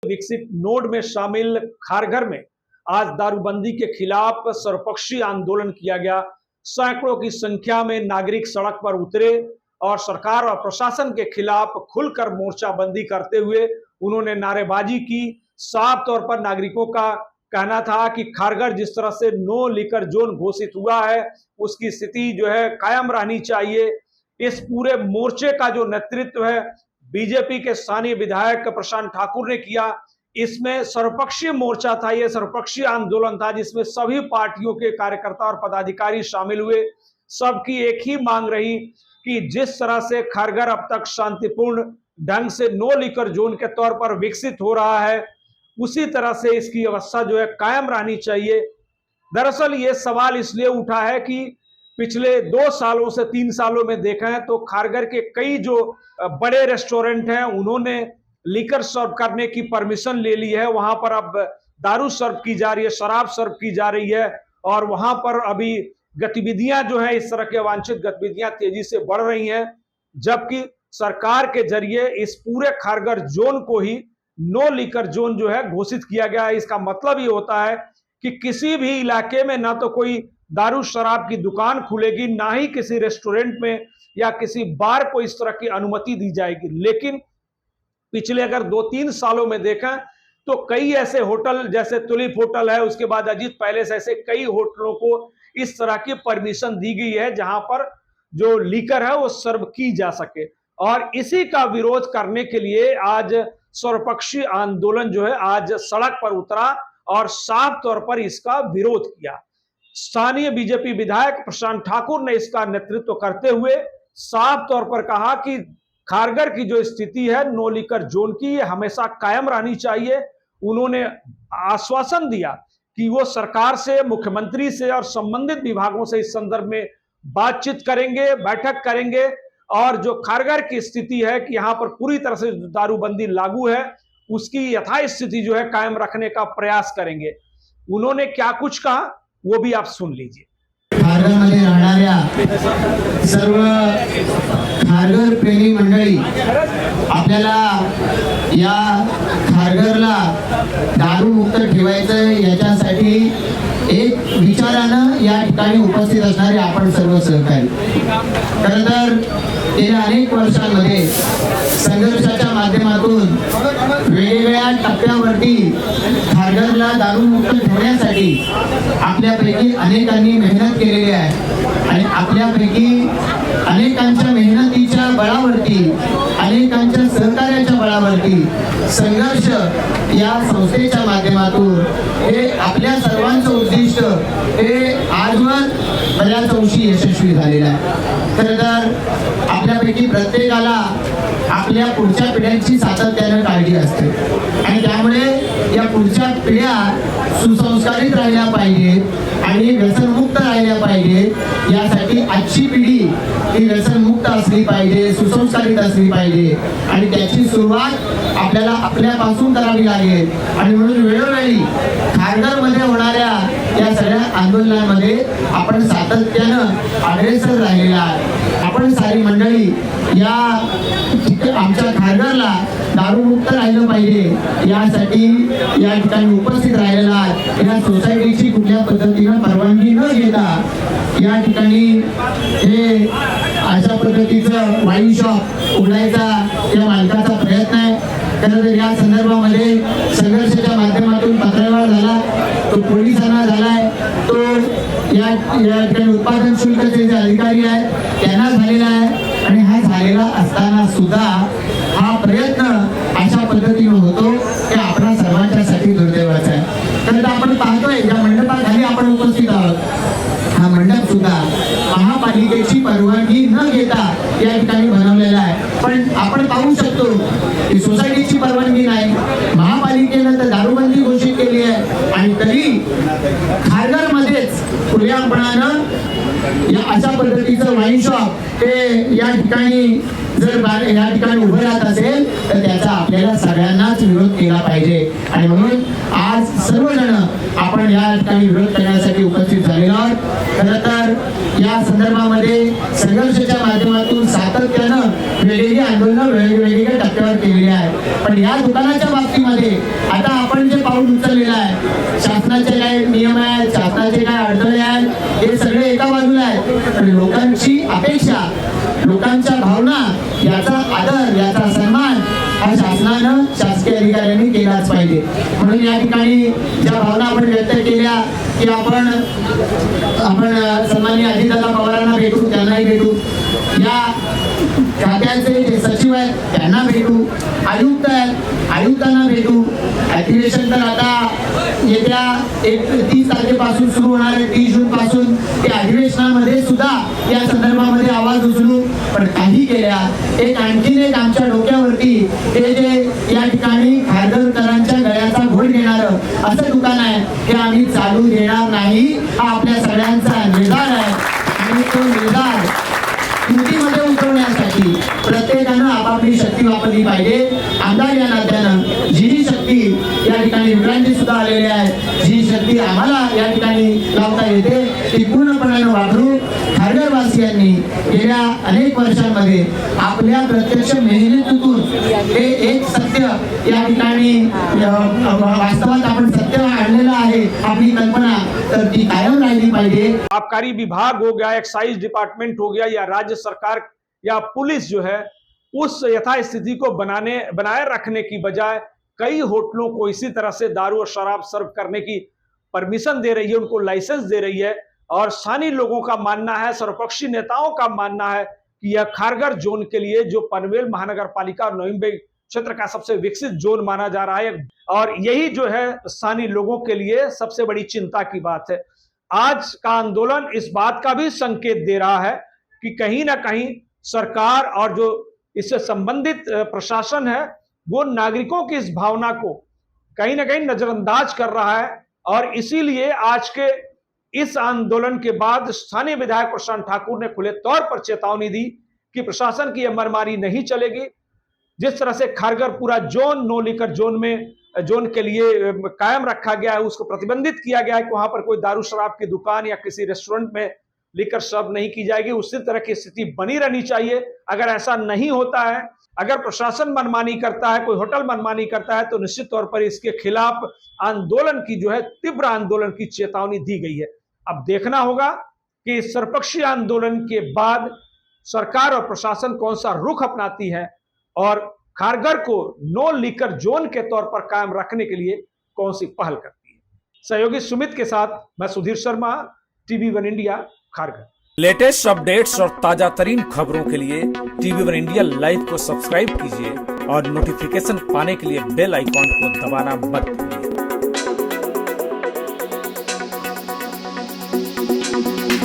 विकसित नोड में शामिल खारघर में आज दारूबंदी के खिलाफ सर्वपक्षीय आंदोलन किया गया। सैकड़ों की संख्या में नागरिक सड़क पर उतरे और सरकार और प्रशासन के खिलाफ खुलकर मोर्चाबंदी करते हुए उन्होंने नारेबाजी की। साफ तौर पर नागरिकों का कहना था कि खारघर जिस तरह से नो लीकर जोन घोषित हुआ है उसकी स्थिति जो है कायम रहनी चाहिए। इस पूरे मोर्चे का जो नेतृत्व है बीजेपी के स्थानीय विधायक प्रशांत ठाकुर ने किया। इसमें सर्वपक्षीय मोर्चा था, यह सर्वपक्षीय आंदोलन था जिसमें सभी पार्टियों के कार्यकर्ता और पदाधिकारी शामिल हुए। सबकी एक ही मांग रही कि जिस तरह से खारघर अब तक शांतिपूर्ण ढंग से नो लीकर जोन के तौर पर विकसित हो रहा है उसी तरह से इसकी अवस्था जो है कायम रहनी चाहिए। दरअसल ये सवाल इसलिए उठा है कि पिछले 2 सालों से 3 सालों में देखा है तो खारघर के कई जो बड़े रेस्टोरेंट हैं उन्होंने लीकर सर्व करने की परमिशन ले ली है। वहां पर अब दारू सर्व की जा रही है, शराब सर्व की जा रही है और वहां पर अभी गतिविधियां जो है इस तरह के अवांछित गतिविधियां तेजी से बढ़ रही हैं, जबकि सरकार के जरिए इस पूरे खारघर जोन को ही नो लीकर जोन जो है घोषित किया गया है। इसका मतलब ये होता है कि किसी भी इलाके में ना तो कोई दारू शराब की दुकान खुलेगी, ना ही किसी रेस्टोरेंट में या किसी बार को इस तरह की अनुमति दी जाएगी। लेकिन पिछले अगर 2-3 सालों में देखें तो कई ऐसे होटल जैसे तुलिप होटल है, उसके बाद अजीत पैलेस, ऐसे कई होटलों को इस तरह की परमिशन दी गई है जहां पर जो लीकर है वो सर्व की जा सके। और इसी का विरोध करने के लिए आज सर्वपक्षीय आंदोलन जो है आज सड़क पर उतरा और साफ तौर पर इसका विरोध किया। स्थानीय बीजेपी विधायक प्रशांत ठाकुर ने इसका नेतृत्व करते हुए साफ तौर पर कहा कि खारघर की जो स्थिति है नो लीकर जोन की ये हमेशा कायम रहनी चाहिए। उन्होंने आश्वासन दिया कि वो सरकार से, मुख्यमंत्री से और संबंधित विभागों से इस संदर्भ में बातचीत करेंगे, बैठक करेंगे और जो खारघर की स्थिति है कि यहाँ पर पूरी तरह से दारूबंदी लागू है उसकी यथास्थिति जो है कायम रखने का प्रयास करेंगे। उन्होंने क्या कुछ कहा वो भी आप सुन लीजिए। खारघरमध्ये राहणाऱ्या सर्व खारघर प्रेमी मंडळी, आपल्याला या खारघरला दारू मुक्त ठेवायचं याच्यासाठी एक विचारानं या ठिकाणी उपस्थित असणारे आपण सर्व सहकारी, खरं तर गेल्या अनेक वर्षांमध्ये संघर्षाच्या माध्यमातून वेगवेगळ्या टप्प्यावरती खारघरला दारू मुक्त ठेवण्यासाठी आपल्यापैकी अनेकांनी मेहनत केलेली आहे आणि आपल्यापैकी अनेकांच्या मेहनतीच्या बळावरती, अनेकांच्या सहकार्याच्या बळावरती संघर्ष या संस्थेच्या माध्यमातून हे आपल्या सर्वांचं उद्दिष्ट हे आजवर बऱ्याच अंशी यशस्वी झालेलं आहे। खरं तर आपल्यापैकी प्रत्येकाला आपल्या पुढच्या पिढ्यांची सातत्याने काळजी असते आणि त्यामुळे या पुढच्या पिढ्या सुसंस्कारित राहिल्या पाहिजेत आणि व्यसनमुक्त राहिल्या पाहिजेत। यासाठी आजची पिढी ही व्यसनमुक्त असली पाहिजे, सुसंस्कारित असली पाहिजे आणि त्याची सुरुवात आपल्याला आपल्यापासून करावी लागेल। आणि म्हणून वेळोवेळी खारघरमध्ये होणाऱ्या या सगळ्या आंदोलनांमध्ये आपण सातत्यानं अग्रेसर राहिलेला आहे। आपण सारी मंडळी या आमच्या खारघरला दारूमुक्त राहिलं पाहिजे यासाठी या ठिकाणी उपस्थित राहिलेला आहे। या सोसायटीची कुठल्या पद्धतीनं परवानगी न घेता या ठिकाणी हे अशा पद्धतीचं वाईन शॉप उघडायचा या मालकाचा प्रयत्न आहे। तर या संदर्भामध्ये संघर्षाच्या माध्यमातून पत्रव्यवहार झाला, तो पोलिसांना झालाय, तो या ठिकाणी उत्पादन शुल्काचे जे अधिकारी आहेत त्यांना झालेला आहे आणि हा झालेला असताना सुद्धा हा प्रयत्न अशा पद्धतीने होतो की आपल्या सर्वांच्यासाठी दुर्दैवाचा आहे। तर आपण पाहतोय या मंडपाखाली आपण उपस्थित आहोत, हा मंडप सुद्धा महापालिकेची परवानगी न घेता या ठिकाणी बनवलेला आहे। पण आपण पाहू शकतो की सोसायटीची परवानगी नाही, महापालिकेनं तर दारूबंदी घोषित केली आहे आणि तरी खारघरमध्येच खुलेआमपणानं या अशा पद्धतीचं वाईन शॉप हे या ठिकाणी जर या ठिकाणी उभं राहत असेल तर त्याचा आपल्याला सगळ्यांनाच विरोध केला पाहिजे। आणि म्हणून आज सर्वजण आपण या ठिकाणी विरोध करण्यासाठी उपस्थित झालेलो आहोत। खरं तर या संदर्भामध्ये संघर्षाच्या माध्यमातून सातत्यानं वेगवेगळी आंदोलनं वेगवेगळ्या टप्प्यावर केलेली आहे. पण या दुकानाच्या बाबतीमध्ये आता आपण जे पाऊल उचललेलं आहे, शासनाचे काय नियम आहेत, शासनाचे काय अडथळे आहेत, हे सगळे एका बाजूला आहेत. पण लोकांची अपेक्षा, लोकांच्या भावना, याचा आदर, याचा सन्मान हा शासनानं, शासकीय अधिकाऱ्यांनी केलाच पाहिजे. म्हणून या ठिकाणी ज्या भावना आपण व्यक्त केल्या की आपण सन्माननीय अजितदादा पवारांना भेटू, त्यांनाही भेटू, या खात्याचे जे सचिव आहेत त्यांना भेटू, आयुक्त आहेत आयुक्तांना भेटू. ऍक्टिव्हेशन तर आता येत्या 30 तारखेपासून सुरू होणार आहे, 30 जून पासून. त्या अधिवेशनामध्ये सुद्धा या संदर्भामध्ये आवाज उचलू. पण काही केल्या आणखीन एक आमच्या डोक्यावरती हे जे या ठिकाणी खारघरकरांच्या गळ्याचा घोळ घेणारं असं दुकान आहे, हे आम्ही चालू देणार नाही. हा आपल्या सगळ्यांचा निर्धार आहे. आणि तो निर्धार कृतीमध्ये उतरवण्यासाठी प्रत्येकानं आपापली शक्ती वापरली पाहिजे. आमदार या नात्यानं जी शक्ती या ठिकाणी विक्रांती सुद्धा आलेली आहे, जी शक्ती आम्हाला या ठिकाणी लावता येते ती पूर्णपणे वापरू. खारघरवासियांनी गेल्या अनेक वर्षांमध्ये आपल्या प्रत्यक्ष मेहनतीतून हे एक सत्य या ठिकाणी वास्तवात आपण सत्य आणलेलं आहे. आपली कल्पना तर ती कायम राहिली पाहिजे. आबकारी विभाग हो गया, एक्साइज डिपार्टमेंट हो गया, या राज्य सरकार या पुलिस जो है, उस यथास्थिति को बनाए रखने की बजाय कई होटलों को इसी तरह से दारू और शराब सर्व करने की परमिशन दे रही है, उनको लाइसेंस दे रही है. और स्थानीय लोगों का मानना है, सर्वपक्षी नेताओं का मानना है कि यह खारघर जोन के लिए, जो पनवेल महानगर पालिका और नवी मुंबई क्षेत्र का सबसे विकसित जोन माना जा रहा है, और यही जो है स्थानीय लोगों के लिए सबसे बड़ी चिंता की बात है. आज का आंदोलन इस बात का भी संकेत दे रहा है कि कहीं ना कहीं सरकार और जो इससे संबंधित प्रशासन है, वो नागरिकों की इस भावना को कहीं ना कहीं नजरअंदाज कर रहा है. और इसीलिए आज के इस आंदोलन के बाद स्थानीय विधायक प्रशांत ठाकुर ने खुले तौर पर चेतावनी दी कि प्रशासन की यह मनमानी नहीं चलेगी. जिस तरह से खारघर पूरा जोन नो लीकर जोन के लिए कायम रखा गया है, उसको प्रतिबंधित किया गया है कि वहां पर कोई दारू शराब की दुकान या किसी रेस्टोरेंट में लीकर सर्व नहीं की जाएगी. उसी तरह की स्थिति बनी रहनी चाहिए. अगर ऐसा नहीं होता है, अगर प्रशासन मनमानी करता है, कोई होटल मनमानी करता है, तो निश्चित तौर पर इसके खिलाफ आंदोलन की जो है, तीव्र आंदोलन की चेतावनी दी गई है. अब देखना होगा कि इस सर्वपक्षीय आंदोलन के बाद सरकार और प्रशासन कौन सा रुख अपनाती है और खारघर को नो लीकर जोन के तौर पर कायम रखने के लिए कौन सी पहल करती है. सहयोगी सुमित के साथ मैं Sudhir Sharma, TV1 India, Kharghar. Latest updates और ताजा तरीन खबरों के लिए TV1 इंडिया लाइव को सब्सक्राइब कीजिए और नोटिफिकेशन पाने के लिए बेल आइकॉन को दबाना मत भूलिए.